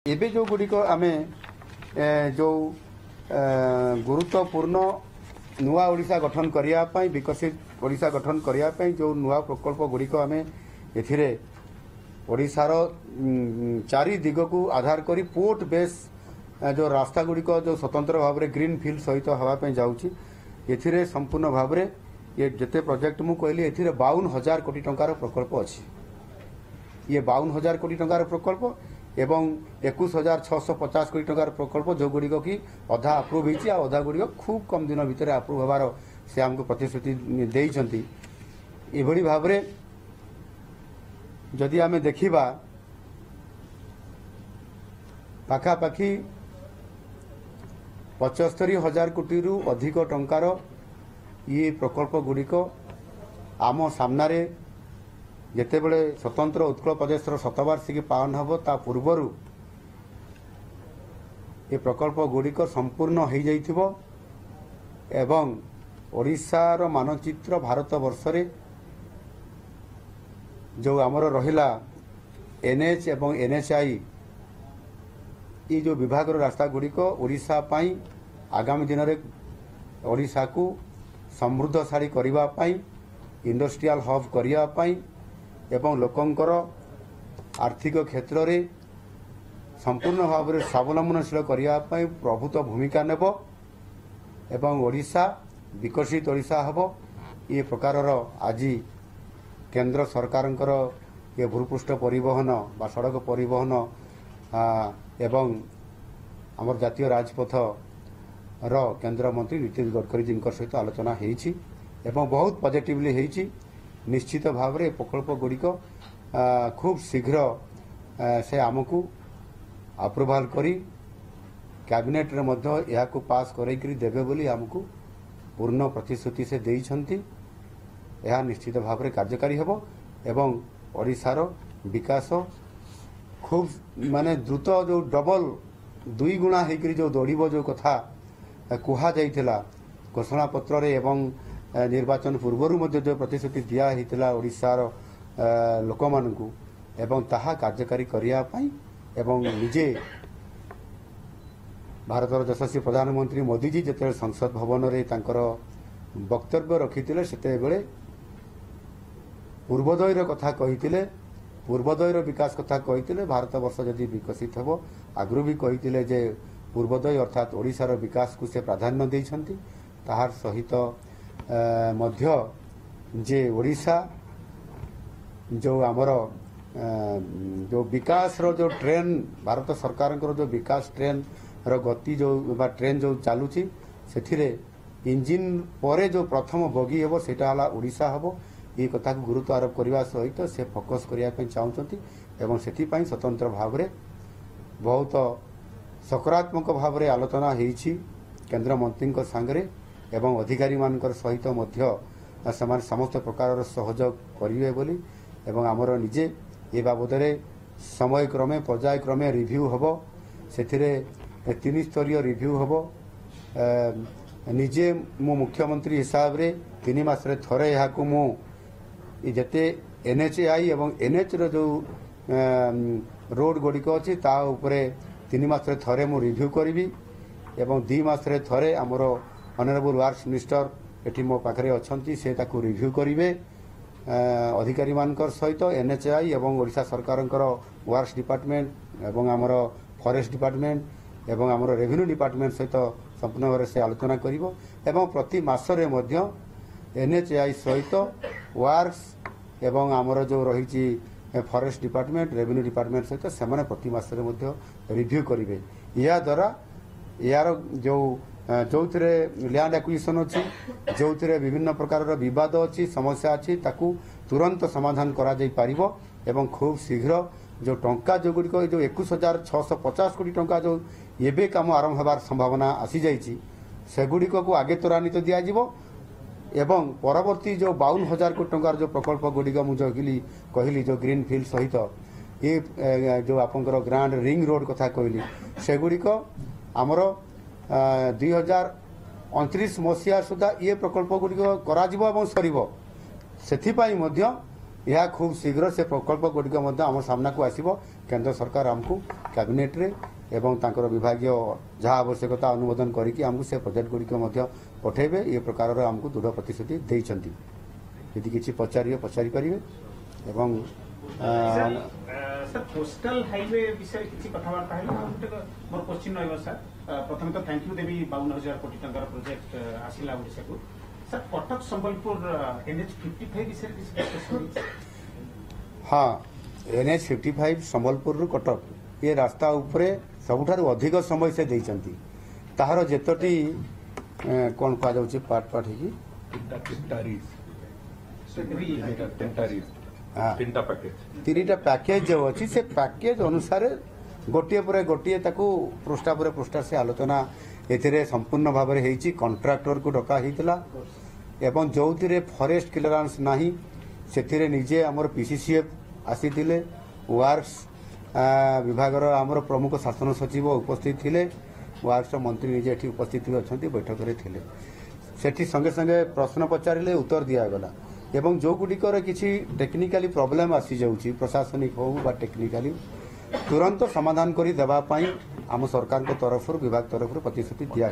एबे जो गुड़िक आम जो गुरुत्वपूर्ण नुआ ओडिशा गठन करने विकसित ओडिशा गठन करने जो नुआ प्रकल्प गुड़िक आम एशार चारि दिग को आधार करी पोर्ट बेस जो रास्ता गुड़िक जो स्वतंत्र भाव में ग्रीन फील्ड सहित हाँपाई जाऊँगी संपूर्ण भाव में ये जिते प्रोजेक्ट मु कहली ए 52,000 कोटी टंकार प्रकल्प अच्छी ये 52,000 कोटी टंकार प्रकल्प एवं 21,650 कोटी टंकार प्रकल्प जो गुड़िक कि अधा अप्रूव होती अधा गुड़िक खूब कम दिन भितर अप्रूव होवार से आमको प्रतिश्रुति देइछंती। एभली भाव में जदि आमे देखिबा पाखापाखि 75,000 कोटी रु अधिक टंकार ये प्रकल्प गुड़िक आम सामने जितेबले स्वतंत्र उत्कल प्रदेश शतवार्षिकी पालन हम ता पूर्वर ये प्रकल्प गुड़िक संपूर्ण हो जाइथिबो एवं ओडिशार मानचित्र भारत वर्ष रे जो आमर रहिला एनएच एवं एनएचआई ये जो विभाग रास्ता गुड़िक ओडिशा पाई आगामी दिन में ओडिशा को समृद्धशाली करबा पाई इंडस्ट्रियल हब करबा पाई एवं लोकंकर आर्थिक क्षेत्र में संपूर्ण भाव में स्वावलंबनशील करने प्रभुत्व भूमिका नेब एवं ओडिशा विकसित ओडिशा हब ये प्रकार आज केंद्र सरकारंकर ये भूपृष्ठ परिवहन बा सड़क परिवहन एवं आमर जातीय राजपथ केंद्र मंत्री नितिन गडकरी जी सहित आलोचना होती बहुत पॉजिटिवली होती। निश्चित भाव में प्रकल्प गुड़िक खूब शीघ्र से आमको अप्रूवाल करी कैबिनेट रे मध्य यह को पास करेकरी देबे बोली आमको पूर्ण प्रतिश्रुति से देइछंती। यह निश्चित भाव में कार्यकारी हेबो एवं ओडिशार विकास खूब माने द्रुत जो डबल 2 गुणा होकर जो दौड़ब जो कथा कहा जाइथिला घोषणा पत्र रे एवं निर्वाचन पूर्व जो प्रतिश्रुति दिया ओडिशार लोक मानू एवं ताहा कार्यकारी करने एवं निजे भारतर यशस्वी प्रधानमंत्री मोदी जी जिते संसद भवन रे तांकर वक्तव्य रखी से पूर्वोदयर कथा कही पूर्वोदयर विकास कथा कही भारत वर्ष जदि विकसित हम आगु भी कही जे पूर्वोदय अर्थात ओडिशार विकास को से प्राधान्य देइछंती ताहार सहित मध्य जे ओडिशा जो आमर जो विकास रो जो ट्रेन भारत सरकार जो विकास ट्रेन रो गति जो ट्रेन जो चलुची से इंजिन परे जो प्रथम बगी हेबो सेटा हला ओडिशा हेबो ये कथा को गुरुत्व आरोप करने सहित से फोकस करने चाहते एवं से स्वतंत्र भाव में बहुत सकारात्मक भाव में आलोचना होती केंद्र मंत्री सांगरे एवं अधिकारी मानकर सहित मध्य समान समस्त प्रकार सहयोग करेंगे बोली एवं आमर निजे ये बाबद समय क्रमे पर्याय क्रमे रिव्यू हम से 3 स्तरीय रिव्यू हम निजे मु मुख्यमंत्री हिसाब रे 3 मास रे थरे यहाँ को मु जेते एनएचआई एवं एनएच रो जो रोड गुड़िक अच्छी ता उपरे 3 मास रे थरे मु रिव्यू करी एवं 2 मास रे थरे आमर ऑनरेबल वर्क्स मिनिस्टर एटी मो पाखरे अछंती से ताकू रिव्यू करिवे अधिकारी मानकर सहित एनएचआई एवं ओडिशा सरकारंकर वर्क्स डिपार्टमेंट एवं आमर फॉरेस्ट डिपार्टमेंट एवं आमर रेवेन्यू डिपार्टमेंट सहित संपूर्ण भाव से आलोचना करिवो एवं प्रति मासरे मध्य एनएचआई सहित वर्क्स एवं आमर जो रही फॉरेस्ट डिपार्टमेंट रेवेन्यू डिपार्टमेंट सहित से प्रति मासरे मध्य रिव्यू करिवे या द्वारा यार जो जो लैंड एक्विजिशन अच्छी जो विभिन्न प्रकार विवाद अच्छी समस्या अच्छी ताकू तुरंत समाधान करा जाई पारिबो एवं खूब शीघ्र जो टंका जो गुड़िक जो 21,650 कोटी टंका जो एबे काम आरंभ होबार संभावना आसी जाइछि सेगुड़िक को आगे त्वरान्वित दियाजिबो एवं परवर्ती जो 52,000 कोटी टंकार जो प्रकल्प गुड़िक मुझे कहली जो ग्रीन फील्ड सहित ये जो आपंकर ग्रांड रिंग रोड कथा कहली सेगुड़िक आमर 2029 मसीहा सुधा ये प्रकल्प गुड़िक सर से यह खूब शीघ्र से प्रकल्प गुड़िक आम सामना को आसब केंद्र सरकार आमको कैबिनेट रे एवं तांकर विभागीय जहाँ आवश्यकता अनुमोदन करके आमको से प्रोजेक्ट गुड़िक पठेबे ये प्रकार आमको दृढ़ प्रतिश्रुति देइछंती यदि किसी पचारे पचारि पारे एवं सर कोस्टल हाईवे विषय किसी कथबार्ता है मोर क्वेश्चन रहा सर प्रथम तो थैंक यू देवी 52,000 कोटी टंकार प्रोजेक्ट आसिला ओडिशा को सर कटक संबलपुर NH 55 विषय डिस्कशन हाँ NH 55 संबलपुर रु कटक ये रास्ता उपरे सबुठारु अधिक समय से देइछंती ताहार जेतोटी कोन कहा जाउची पार्ट पार्ट ही तीनटा पैकेज जो अच्छी से पैकेज अनुसार गोटे पर गोटे पृष्ठा पर पृष्ठा से आलोचना एथिरे संपूर्ण भाव में होती कंट्राक्टर को डका होता एवं जो फॉरेस्ट क्लियरेंस नहीं से निजे आमर PCCF आसी वर्क्स विभाग आमर प्रमुख शासन सचिव उपस्थित थे वर्क्स मंत्री निजे एठी उपस्थित अच्छा बैठक में थे सेठी संगे संगे प्रश्न पचारे उत्तर दिगला एवं जो गुड़िकर किसी टेक्निकाली प्रॉब्लम आसी जाउची प्रशासनिक हो बा टेक्निकाली तुरंत समाधान करी देबा पई आम सरकार को तरफ विभाग तरफ प्रतिश्रुति दिया